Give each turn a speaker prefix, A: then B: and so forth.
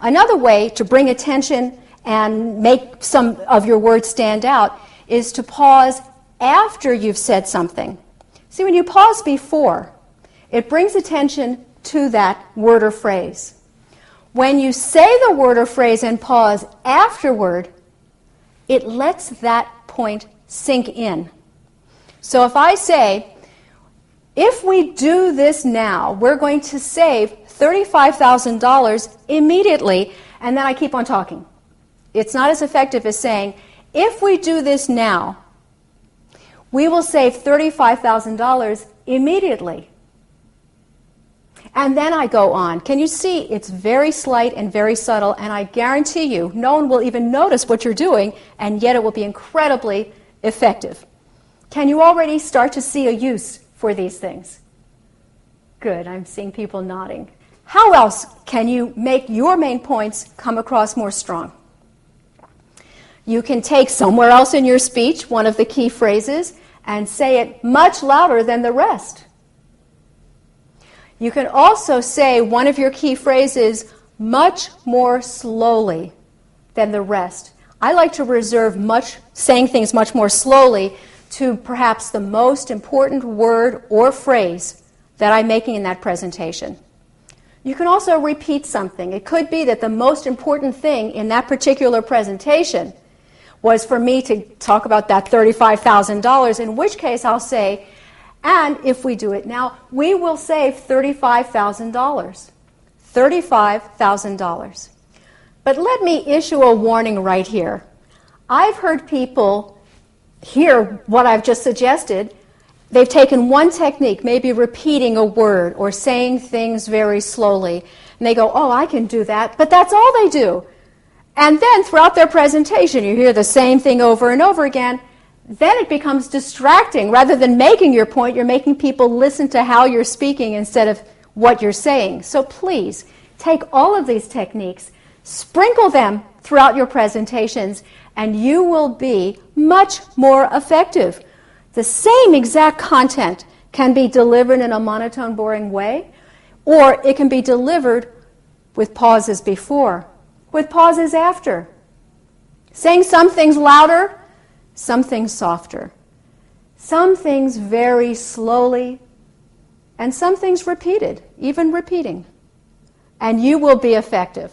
A: Another way to bring attention and make some of your words stand out is to pause after you've said something. See, when you pause before, it brings attention to that word or phrase. When you say the word or phrase and pause afterward, it lets that point sink in. So if I say, if we do this now, we're going to save $35,000 immediately, and then I keep on talking. It's not as effective as saying, if we do this now, we will save $35,000 immediately. And then I go on. Can you see? It's very slight and very subtle, and I guarantee you, no one will even notice what you're doing, and yet it will be incredibly effective. Can you already start to see a use for these things? Good, I'm seeing people nodding. How else can you make your main points come across more strong? You can take somewhere else in your speech one of the key phrases and say it much louder than the rest. You can also say one of your key phrases much more slowly than the rest. I like to reserve saying things much more slowly to perhaps the most important word or phrase that I'm making in that presentation. You can also repeat something. It could be that the most important thing in that particular presentation was for me to talk about that $35,000, in which case I'll say, and if we do it now, we will save $35,000. $35,000. But let me issue a warning right here. I've heard people hear what I've just suggested. They've taken one technique, maybe repeating a word or saying things very slowly, and they go, oh, I can do that, but that's all they do. And then throughout their presentation, you hear the same thing over and over again. Then it becomes distracting. Rather than making your point, you're making people listen to how you're speaking instead of what you're saying. So please, take all of these techniques, sprinkle them throughout your presentations, and you will be much more effective. The same exact content can be delivered in a monotone, boring way, or it can be delivered with pauses before, with pauses after. Saying some things louder, some things softer, some things very slowly, and some things repeated, even repeating. And you will be effective.